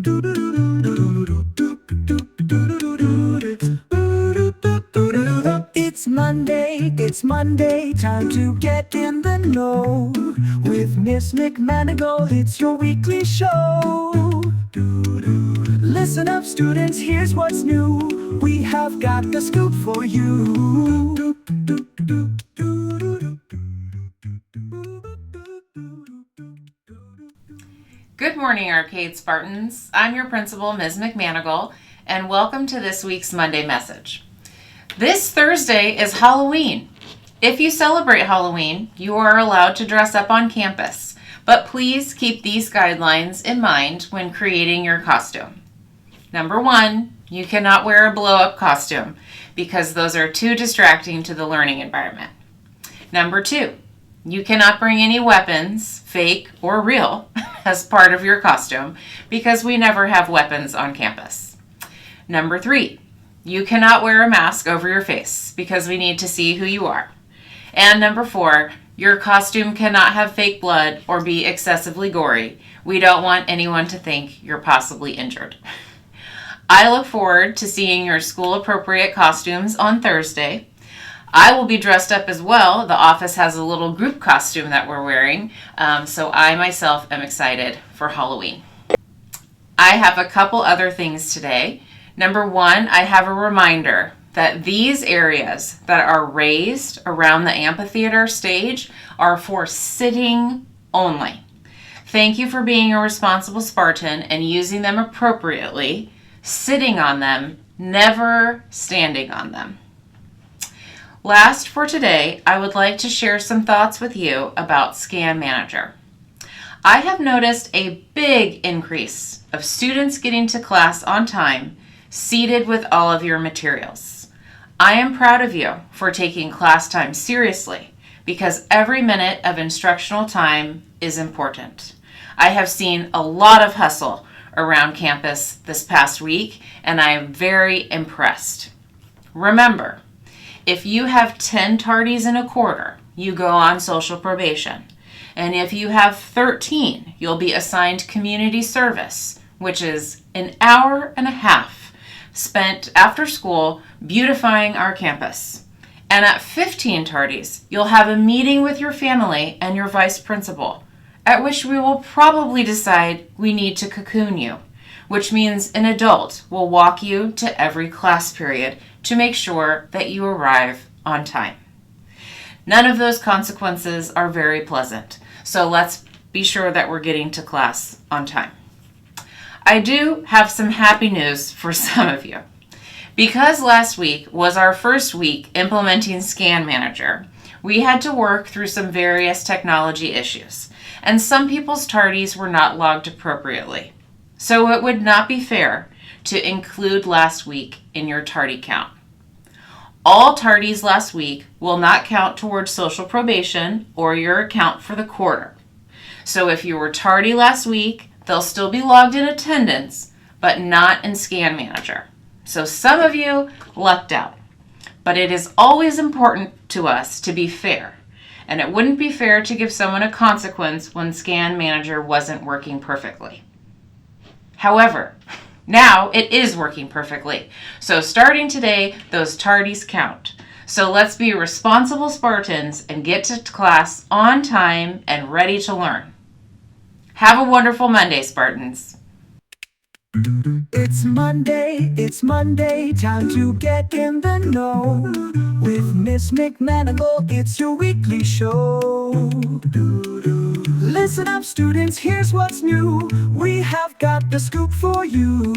It's Monday, time to get in the know. With Miss McManigal, it's your weekly show. Listen up, students, here's what's new. We have got the scoop for you. Good morning, Arcade Spartans. I'm your principal, Ms. McManigal, and welcome to this week's Monday message. This Thursday is Halloween. If you celebrate Halloween, you are allowed to dress up on campus, but please keep these guidelines in mind when creating your costume. Number 1, you cannot wear a blow-up costume because those are too distracting to the learning environment. Number 2, you cannot bring any weapons, fake or real, as part of your costume because we never have weapons on campus. Number 3, you cannot wear a mask over your face because we need to see who you are. And number 4, your costume cannot have fake blood or be excessively gory. We don't want anyone to think you're possibly injured. I look forward to seeing your school-appropriate costumes on Thursday. I will be dressed up as well. The office has a little group costume that we're wearing, so I myself am excited for Halloween. I have a couple other things today. Number 1, I have a reminder that these areas that are raised around the amphitheater stage are for sitting only. Thank you for being a responsible Spartan and using them appropriately, sitting on them, never standing on them. Last for today, I would like to share some thoughts with you about Scan Manager. I have noticed a big increase of students getting to class on time, seated with all of your materials. I am proud of you for taking class time seriously because every minute of instructional time is important. I have seen a lot of hustle around campus this past week and I am very impressed. Remember, if you have 10 tardies in a quarter, you go on social probation. And if you have 13, you'll be assigned community service, which is an hour and a half spent after school beautifying our campus. And at 15 tardies, you'll have a meeting with your family and your vice principal, at which we will probably decide we need to cocoon you, which means an adult will walk you to every class period to make sure that you arrive on time. None of those consequences are very pleasant, so let's be sure that we're getting to class on time. I do have some happy news for some of you. Because last week was our first week implementing Scan Manager, we had to work through some various technology issues, and some people's tardies were not logged appropriately. So it would not be fair to include last week in your tardy count. All tardies last week will not count towards social probation or your account for the quarter. So if you were tardy last week, they'll still be logged in attendance, but not in Scan Manager. So some of you lucked out. But it is always important to us to be fair. And it wouldn't be fair to give someone a consequence when Scan Manager wasn't working perfectly. However, now it is working perfectly. So starting today, those tardies count. So let's be responsible Spartans and get to class on time and ready to learn. Have a wonderful Monday, Spartans. It's Monday, time to get in the know. With Miss McManigal, it's your weekly show. Listen up, students, here's what's new. We have got the scoop for you.